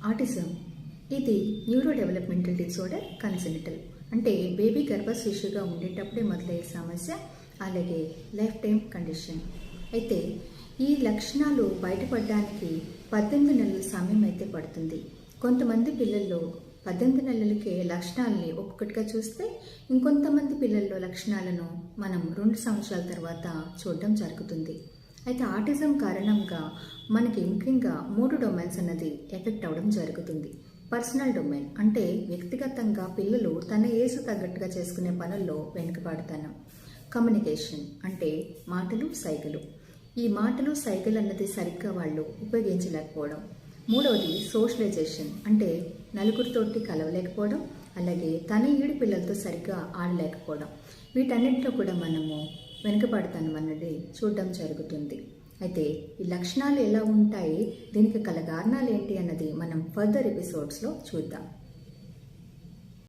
Autism ఇది neuro developmental disorder congenital అంటే baby గర్భశిశువుగా ఉండేటప్పుడే మొదలయ్యే సమస్య, అలాగే లైఫ్ టైం కండిషన్. అయితే ఈ లక్షణాలు బయటపడడానికి 18 నెలల సమయం అయితే పడుతుంది. కొంతమంది పిల్లల్లో 18 నెలలకే లక్షణాలని ఒక్కొక్కటిగా చూస్తే, ఇంకొంతమంది పిల్లల్లో లక్షణాలను మనం 2 సంవత్సరాల తర్వాత చూడడం జరుగుతుంది. అయితే ఆటిజం కారణంగా మనకి ముఖ్యంగా 3 డొమైన్స్ అన్నది ఎఫెక్ట్ అవ్వడం జరుగుతుంది. పర్సనల్ డొమైన్ అంటే వ్యక్తిగతంగా పిల్లలు తన ఏసు తగ్గట్టుగా చేసుకునే పనుల్లో వెనుకబడతాను. కమ్యూనికేషన్ అంటే మాటలు సైగలు. ఈ మాటలు సైగలు అన్నది సరిగ్గా వాళ్ళు ఉపయోగించలేకపోవడం. మూడవది సోషలైజేషన్ అంటే నలుగురితోటి కలవలేకపోవడం, అలాగే తన ఈడు పిల్లలతో సరిగ్గా ఆడలేకపోవడం. వీటన్నిటిలో కూడా మనము వెనుకబడతాను అన్నది చూడడం జరుగుతుంది. అయితే ఈ లక్షణాలు ఎలా ఉంటాయి, దీనికి గల కారణాలు ఏంటి అన్నది మనం ఫర్దర్ ఎపిసోడ్స్లో చూద్దాం.